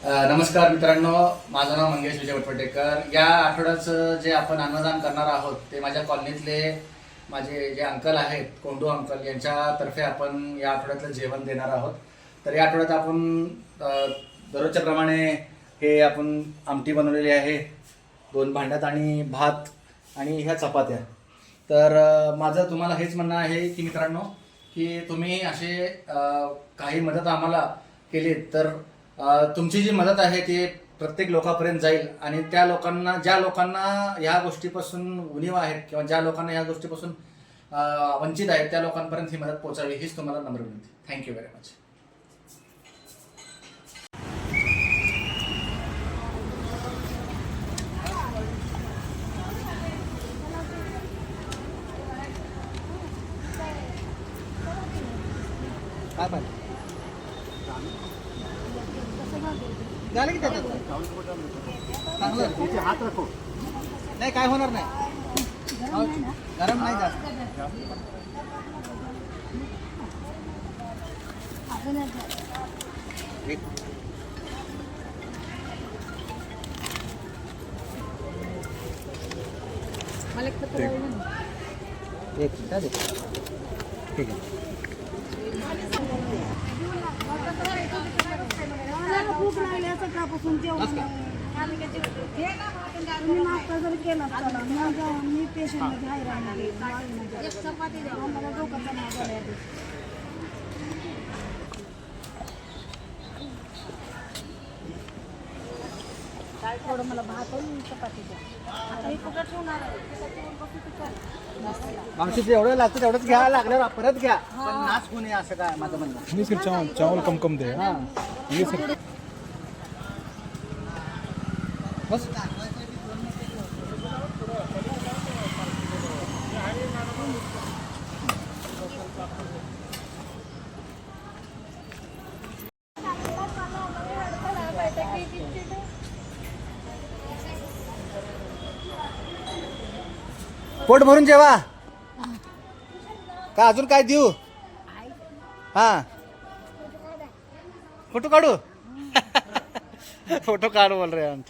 नमस्कार मित्रांनो, माझं नाव मंगेश विजय वटवटेकर. या आठवड्याचं जे आपण अन्नदान करणार आहोत ते माझ्या कॉलनीतले माझे जे अंकल आहेत, कोंडू अंकल, यांच्यातर्फे आपण या आठवड्यातलं जेवण देणार आहोत. तर या आठवड्यात आपण दररोजच्या प्रमाणे हे आपण आमटी बनवलेली आहे, 2 भांड्यात, आणि भात आणि ह्या चपात्या. तर माझं तुम्हाला हेच म्हणणं आहे की मित्रांनो, की तुम्ही असे काही मदत आम्हाला केली तर तुमची जी मदत आहे ती प्रत्येक लोकांपर्यंत जाईल, आणि त्या लोकांना, ज्या लोकांना ह्या गोष्टीपासून उणीव आहेत किंवा ज्या लोकांना ह्या गोष्टीपासून वंचित आहेत त्या लोकांपर्यंत ही मदत पोहोचावी, हीच तुम्हाला नम्र विनंती. Thank you very much. काय पाहिजे झालं की त्याच्यात चांगलं हात राखो, नाही काय होणार नाही, गरम नाही जास्त. एक ठीक आहे. खूप लागल्या सकाळपासून जेवण तुम्ही नाश्ता जरी केला चला, मग मी पेशंटमध्ये हैराण आहे. आम्हाला डोक्याचा नाव झाला काय थोडं मला भात आणि चपाती द्या. आता हे कुठं ठेवणार मावशी जेवढं लागतं तेवढंच घ्या, लागल्यावर परत घ्या, पण नाच होऊ नये असं काय माझं म्हणणं. नहीं सिर्फ चावल चावल कम कम दे. हां ये सब बस. पोट भरून जेवा का अजून काय देऊ? हा फोटो काढू. फोटो काढू बोल रहे हैं हम.